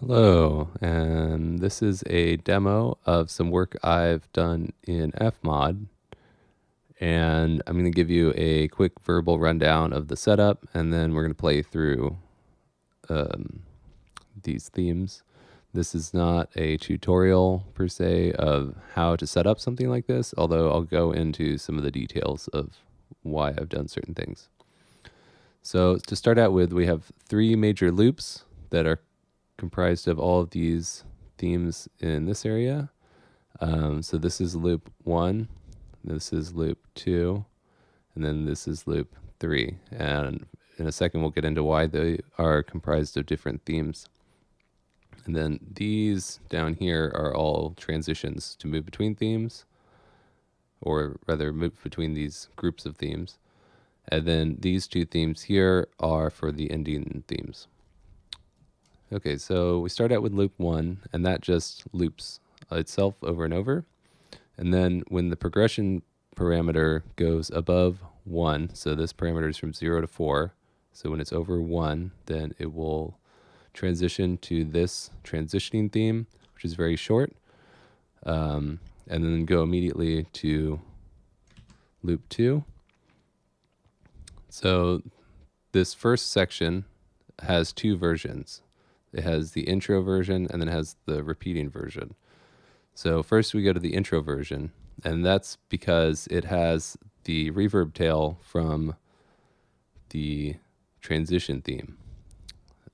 Hello, and this is a demo of some work I've done in FMOD, and I'm going to give you a quick verbal rundown of the setup, and then we're going to play through these themes. This is not a tutorial per se of how to set up something like this, although I'll go into some of the details of why I've done certain things. So to start out with, we have 3 major loops that are comprised of all of these themes in this area. So this is loop 1, this is loop 2, and then this is loop 3. And in a second, we'll get into why they are comprised of different themes. And then these down here are all transitions to move between themes, or rather move between these groups of themes. And then these 2 themes here are for the ending themes. Okay, so we start out with loop 1, and that just loops itself over and over. And then when the progression parameter goes above 1, so this parameter is from 0 to 4, so when it's over 1, then it will transition to this transitioning theme, which is very short, and then go immediately to loop 2. So this first section has 2 versions. It has the intro version and then has the repeating version. So first we go to the intro version, and that's because it has the reverb tail from the transition theme.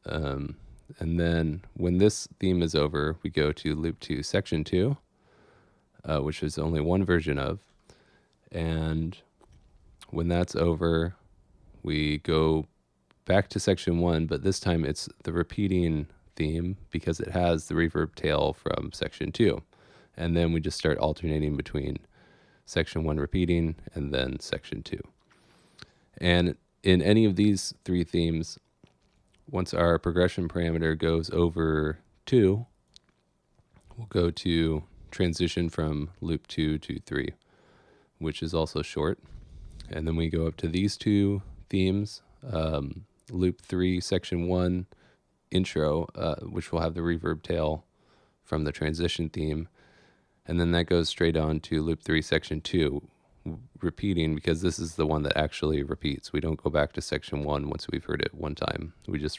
And then when this theme is over, we go to loop 2, section 2, which is only one version of. And when that's over, we go back to section 1, but this time it's the repeating theme because it has the reverb tail from section 2. And then we just start alternating between section 1 repeating and then section 2. And in any of these 3 themes, once our progression parameter goes over 2, we'll go to transition from loop 2 to 3, which is also short. And then we go up to these 2 themes, loop 3, section 1 intro, which will have the reverb tail from the transition theme. And then that goes straight on to loop 3, section 2, repeating, because this is the one that actually repeats. We don't go back to section 1 once we've heard it one time. We just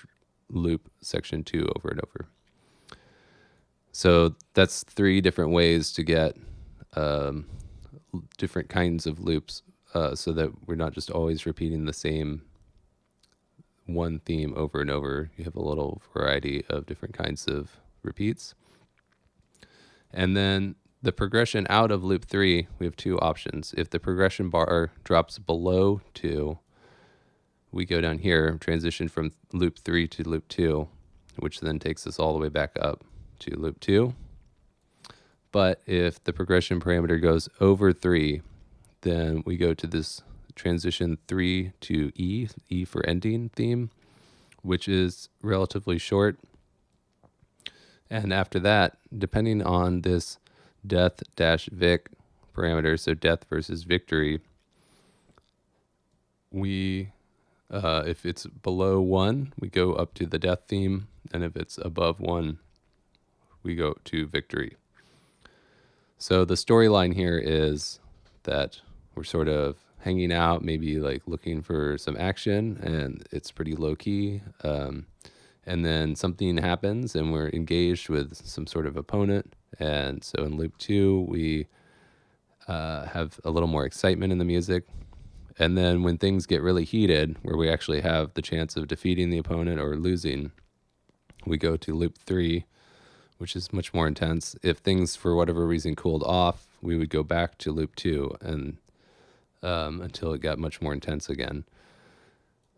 loop section 2 over and over. So that's 3 different ways to get different kinds of loops, so that we're not just always repeating the same one theme over and over. You have a little variety of different kinds of repeats. And then the progression out of loop 3, we have 2 options. If the progression bar drops below 2, we go down here, transition from loop 3 to loop 2, which then takes us all the way back up to loop 2. But if the progression parameter goes over 3, then we go to this transition 3 to E for ending theme, which is relatively short. And after that, depending on this death-vic parameter, so death versus victory, we, if it's below 1, we go up to the death theme, and if it's above 1, we go to victory. So the storyline here is that we're sort of hanging out, maybe like looking for some action, and it's pretty low key. And then something happens and we're engaged with some sort of opponent. And so in loop 2, we have a little more excitement in the music. And then when things get really heated, where we actually have the chance of defeating the opponent or losing, we go to loop 3, which is much more intense. If things for whatever reason cooled off, we would go back to loop 2 and until it got much more intense again.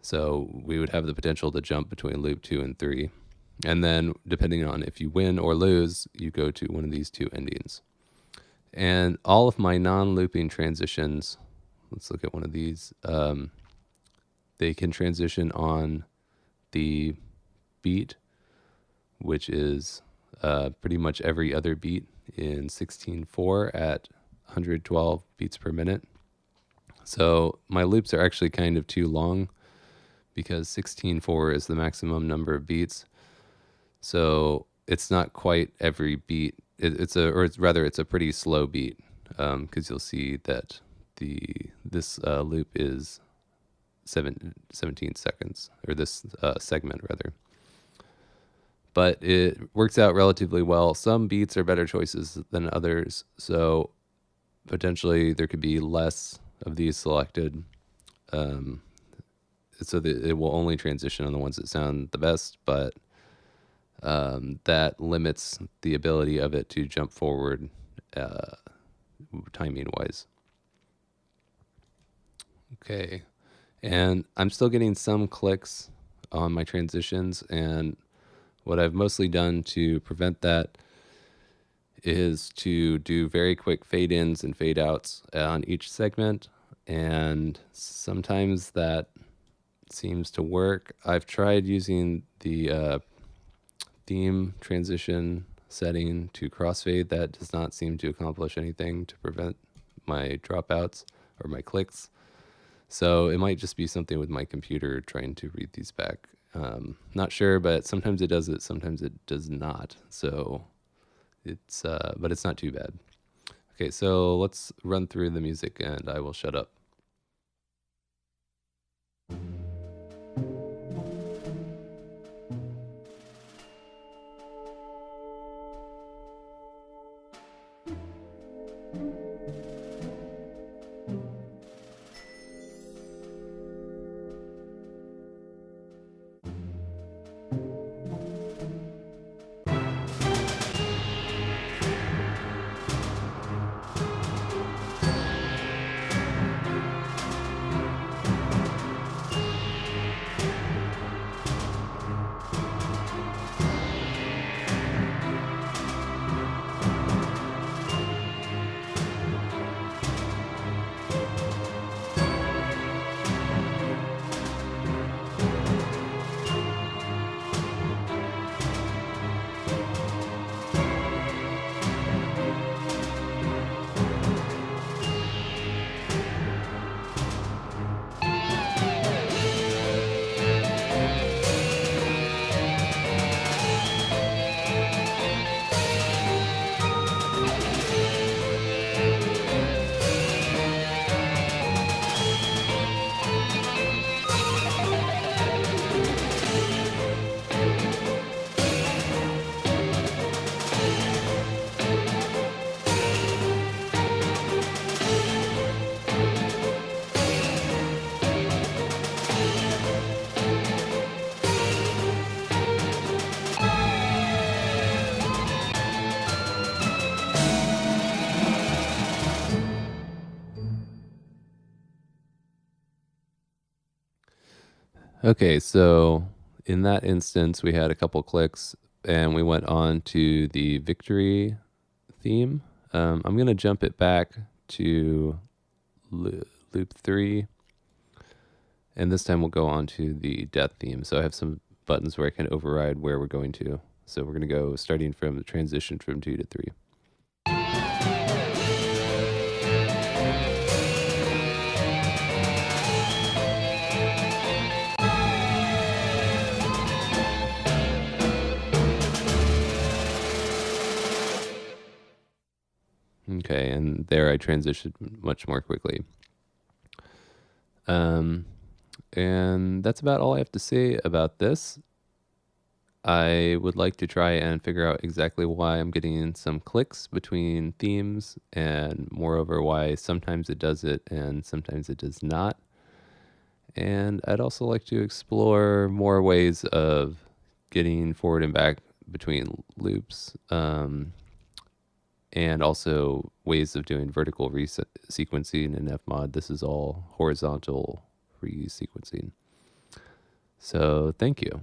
So we would have the potential to jump between loop 2 and 3. And then depending on if you win or lose, you go to one of these 2 endings. And all of my non-looping transitions, let's look at one of these, they can transition on the beat, which is pretty much every other beat in 16/4 at 112 beats per minute. So my loops are actually kind of too long because 16/4 is the maximum number of beats. So it's not quite every beat. It's a pretty slow beat, because you'll see that this loop is 17 seconds, or this segment rather. But it works out relatively well. Some beats are better choices than others, so potentially there could be less of these selected, so that it will only transition on the ones that sound the best, but that limits the ability of it to jump forward timing wise. Okay, and I'm still getting some clicks on my transitions, and what I've mostly done to prevent that is to do very quick fade ins and fade outs on each segment, and sometimes that seems to work. I've tried using the theme transition setting to crossfade. That does not seem to accomplish anything to prevent my dropouts or my clicks. So it might just be something with my computer trying to read these back. Not sure, but sometimes it does it, sometimes it does not. So but it's not too bad. Okay, so let's run through the music and I will shut up. Okay, so in that instance, we had a couple clicks and we went on to the victory theme. I'm going to jump it back to loop 3. And this time we'll go on to the death theme. So I have some buttons where I can override where we're going to. So we're going to go starting from the transition from 2 to 3. Okay, and there I transitioned much more quickly. And that's about all I have to say about this. I would like to try and figure out exactly why I'm getting some clicks between themes, and moreover why sometimes it does it and sometimes it does not. And I'd also like to explore more ways of getting forward and back between loops, and also ways of doing vertical resequencing in FMOD. This is all horizontal resequencing. So thank you.